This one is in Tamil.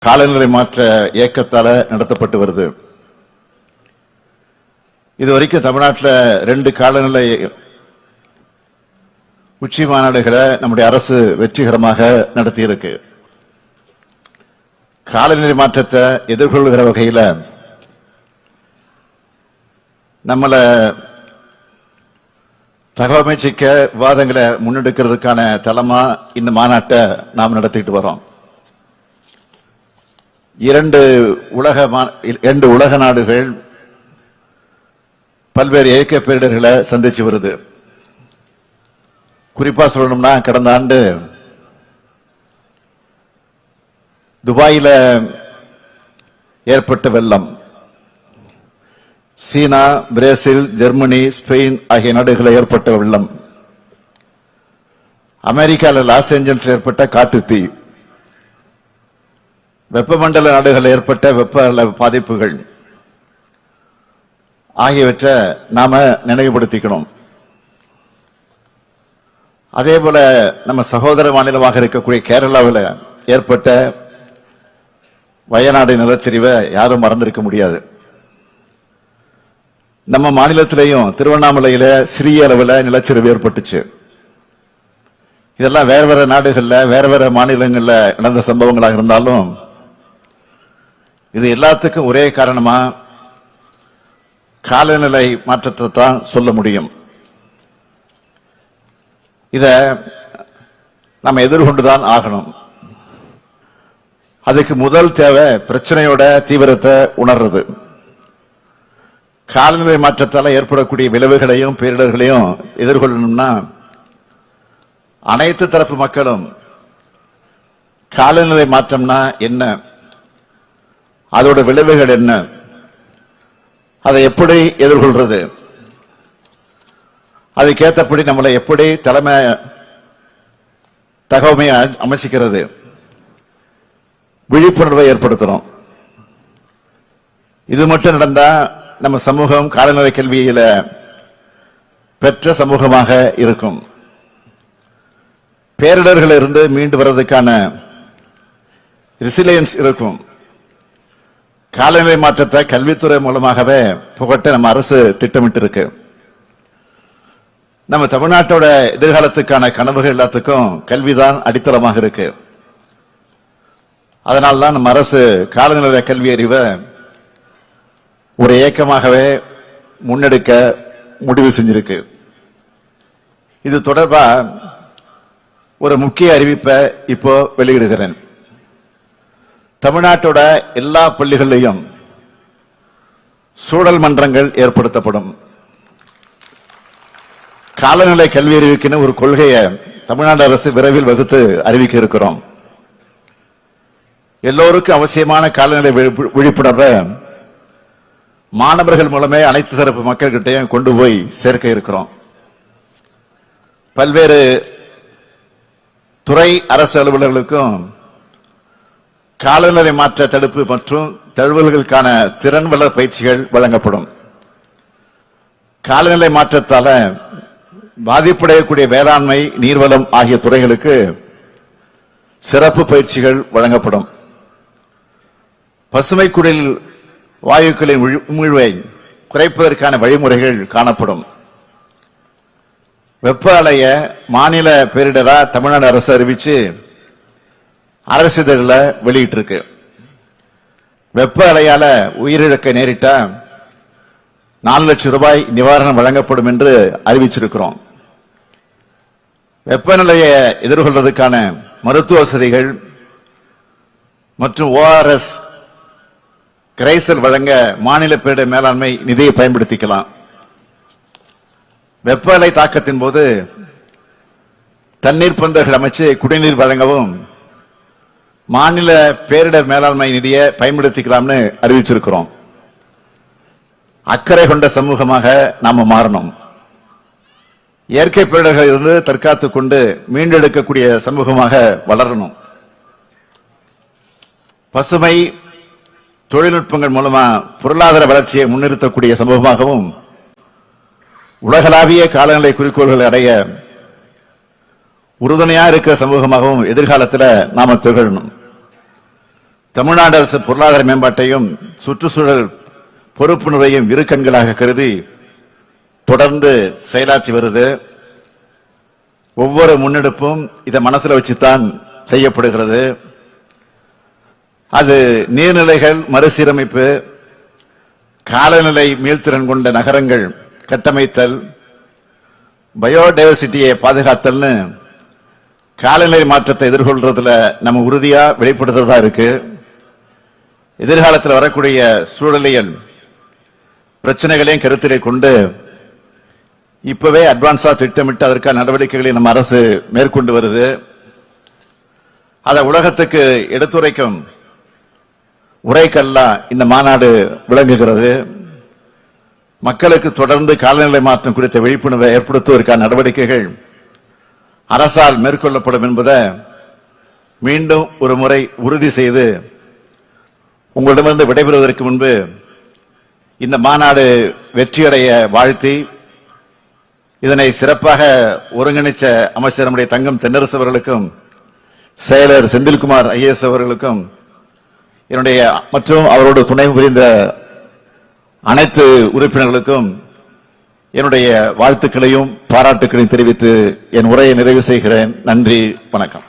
காலநிலை மாற்ற இயக்கத்தால நடத்தப்பட்டு வருது. இதுவரைக்கும் தமிழ்நாட்டில் 2 காலநிலை உச்சி மாநாடுகளை நம்முடைய அரசு வெற்றிகரமாக நடத்தியிருக்கு. காலநிலை மாற்றத்தை எதிர்கொள்கிற வகையில் நம்மள தகவமைச்சிக்க விவாதங்களை முன்னெடுக்கிறதுக்கான தளமா இந்த மாநாட்டை நாம் நடத்திட்டு வரோம். 2 உலக நாடுகள் பல்வேறு இயற்கை பேரிடர்களை சந்திச்சு வருது. குறிப்பா சொல்லணும்னா கடந்த ஆண்டு துபாயில ஏற்பட்ட வெள்ளம், சீனா, பிரேசில், ஜெர்மனி, ஸ்பெயின் ஆகிய நாடுகளில் ஏற்பட்ட வெள்ளம், அமெரிக்காவில் லாஸ் ஏஞ்சல்ஸ் ஏற்பட்ட காட்டுத்தீ, வெப்பமண்டல நாடுகளில் ஏற்பட்ட வெப்ப பாதிப்புகள் ஆகியவற்றை நாம நினைவுபடுத்திக்கணும். அதே போல நம்ம சகோதர மாநிலமாக இருக்கக்கூடிய கேரளாவில் ஏற்பட்ட வயநாடு நிலச்சரிவை யாரும் மறந்திருக்க முடியாது. நம்ம மாநிலத்திலேயும் திருவண்ணாமலையில சிறிய அளவில் நிலச்சரிவு ஏற்பட்டுச்சு. இதெல்லாம் வேற வேற நாடுகள்ல வேற வேற மாநிலங்கள்ல நடந்த சம்பவங்களாக இருந்தாலும் இது எல்லாத்துக்கும் ஒரே காரணமா காலநிலை மாற்றத்தை தான் சொல்ல முடியும். இத நம்ம எதிர்கொண்டுதான் ஆகணும். அதுக்கு முதல் தேவை பிரச்சனையோட தீவிரத்தை உணர்றது. காலநிலை மாற்றத்தால் ஏற்படக்கூடிய விளைவுகளையும் பேரிடர்களையும் எதிர்கொள்ளணும்னா அனைத்து தரப்பு மக்களும் காலநிலை மாற்றம்னா என்ன, அதோட விளைவுகள் என்ன, அதை எப்படி எதிர்கொள்றது, அதுக்கேற்றபடி நம்மளை எப்படி தலைமை தகவமை அமைச்சிக்கிறது, விழிப்புணர்வை ஏற்படுத்தணும். இது மட்டும் நடந்தா நம்ம சமூகம் காலநிலை கல்வியில பெற்ற சமூகமாக இருக்கும். பேரிடர்கள் இருந்து மீண்டு வர்றதுக்கான ரெசிலியன்ஸ் இருக்கும். காலநிலை மாற்றத்தை கல்வித்துறை மூலமாகவே புகட்ட நம்ம அரசு திட்டமிட்டு இருக்கு. நம்ம தமிழ்நாட்டோட எதிர்காலத்துக்கான கனவுகள் எல்லாத்துக்கும் கல்விதான் அடித்தளமாக இருக்கு. அதனால்தான் நம்ம அரசு காலநிலை கல்வி அறிவை ஒரு இயக்கமாகவே முன்னெடுக்க முடிவு செஞ்சிருக்கு. இது தொடர்பா ஒரு முக்கிய அறிவிப்பை இப்போ வெளியிடுகிறேன். தமிழ்நாட்டோட எல்லா பள்ளிகளிலும் சூழல் மன்றங்கள் ஏற்படுத்தப்படும். காலநிலை கல்வி அறிவிக்கின்ற ஒரு கொள்கையை தமிழ்நாடு அரசு விரைவில் வகுத்து அறிவிக்க இருக்கிறோம். எல்லோருக்கும் அவசியமான காலநிலை விழிப்புணர்வை மாணவர்கள் மூலமே அனைத்து தரப்பு மக்கள்கிட்டையும் கொண்டு போய் சேர்க்க இருக்கிறோம். பல்வேறு துறை அரசு அலுவலர்களுக்கும் காலநிலை மாற்ற தடுப்பு மற்றும் தழுவல்களுக்கான திறன் வளர் பயிற்சிகள் வழங்கப்படும். காலநிலை மாற்றத்தால பாதிப்படையக்கூடிய வேளாண்மை, நீர்வளம் ஆகிய துறைகளுக்கு சிறப்பு பயிற்சிகள் வழங்கப்படும். பசுமை குடில் வாயுக்களின் உமிழ்வை குறைப்பதற்கான வழிமுறைகள் காணப்படும். வெப்ப அலைய மாநில பேரிடரா தமிழ்நாடு அரசு அறிவிச்சு அரசிதழில் வெளியிட்டு இருக்கு. வெப்ப அலையால உயிரிழக்க நேரிட்டா 4 லட்சம் ரூபாய் நிவாரணம் வழங்கப்படும் என்று அறிவிச்சிருக்கிறோம். வெப்பநிலையை எதிர்கொள்வதற்கான மருத்துவ வசதிகள் மற்றும் ORS கரைசல் வழங்க மாநில பேரிடர் மேலாண்மை நிதியை பயன்படுத்திக்கலாம். வெப்ப அலை தாக்கத்தின் போது தண்ணீர் பந்தல்கள் அமைச்சு குடிநீர் வழங்கவும் மாநில பேரிடர் மேலாண்மை நிதியை பயன்படுத்திக்கலாம்னு அறிவிச்சிருக்கிறோம். அக்கறை கொண்ட சமூகமாக நாம மாறணும். இயற்கை பேரிடர்கள் இருந்து தற்காத்துக் கொண்டு மீண்டெடுக்கக்கூடிய சமூகமாக வளரணும். பசுமை தொழில்நுட்பங்கள் மூலமா பொருளாதார வளர்ச்சியை முன்னிறுத்தக்கூடிய சமூகமாகவும் உலகளாவிய காலநிலை குறிக்கோள்களை அடைய உறுதுணையா இருக்கிற சமூகமாகவும் எதிர்காலத்தில் நாம திகழணும். தமிழ்நாடு அரசு பொருளாதார மேம்பாட்டையும் சுற்றுச்சூழல் பொறுப்புணர்வையும் இரு கண்களாக கருதி தொடர்ந்து செயலாற்றி வருது. ஒவ்வொரு முன்னெடுப்பும் இதை மனசுல வச்சுதான் செய்யப்படுகிறது. அது நீர்நிலைகள் மறுசீரமைப்பு, காலநிலை மீள்திறன் கொண்ட நகரங்கள் கட்டமைத்தல், பயோடைவர்சிட்டியை பாதுகாத்தல்னு காலநிலை மாற்றத்தை எதிர்கொள்றதுல நம்ம உறுதியா வெளிப்படுத்துறதா இருக்கு. எதிர்காலத்தில் வரக்கூடிய சூழலியல் பிரச்சனைகளையும் கருத்திலே கொண்டு இப்பவே அட்வான்ஸா திட்டமிட்டு அதற்கான நடவடிக்கைகளை நம்ம அரசு மேற்கொண்டு வருது. அதை உலகத்துக்கு எடுத்துரைக்கும் உரைக்கல்லா இந்த மாநாடு விளங்குகிறது. மக்களுக்கு தொடர்ந்து காலநிலை மாற்றம் குறித்த விழிப்புணர்வை ஏற்படுத்துவதற்கான நடவடிக்கைகள் அரசால் மேற்கொள்ளப்படும் என்பதை மீண்டும் ஒரு முறை உறுதி செய்து உங்களிடமிருந்து விடைபெறுவதற்கு முன்பு இந்த மாநாடு வெற்றியடைய வாழ்த்தி இதனை சிறப்பாக ஒருங்கிணைச்ச அமைச்சர் நம்முடைய தங்கம் தென்னரசு அவர்களுக்கும் செயலர் செந்தில்குமார் ஐஏஎஸ் அவர்களுக்கும் என்னுடைய மற்றும் அவரோடு துணை புரிந்த அனைத்து உறுப்பினர்களுக்கும் என்னுடைய வாழ்த்துக்களையும் பாராட்டுக்களையும் தெரிவித்து என் உரையை நிறைவு செய்கிறேன். நன்றி, வணக்கம்.